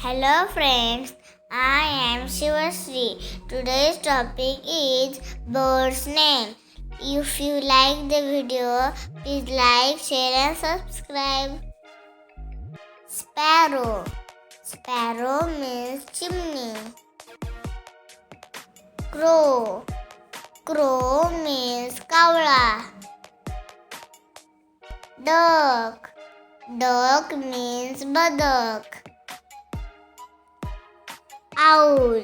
Hello friends, I am Shivasri. Today's topic is bird's name. If you like the video, please like, share and subscribe. Sparrow. Sparrow means chimney. Crow. Crow means kavla. Duck. Duck means badak. Owl.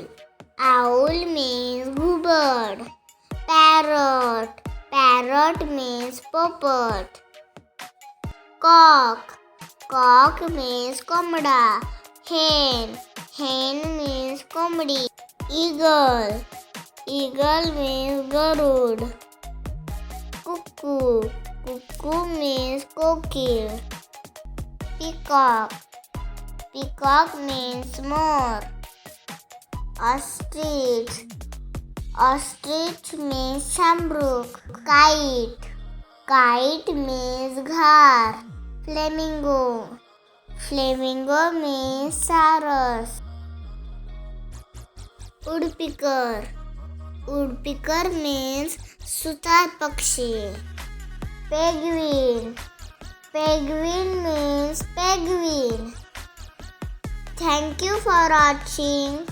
Owl means goobird. Parrot. Parrot means poppet. Cock. Cock means komda. Hen. Hen means komdi. Eagle. Eagle means garud. Cuckoo. Cuckoo means kokil. Peacock. Peacock means more. Ostrich. Ostrich means shamrook. Kite. Kite means ghar. Flamingo. Flamingo means saras. Woodpecker. Woodpecker means sutar pakshi. Penguin. Penguin means penguin. Thank you for watching.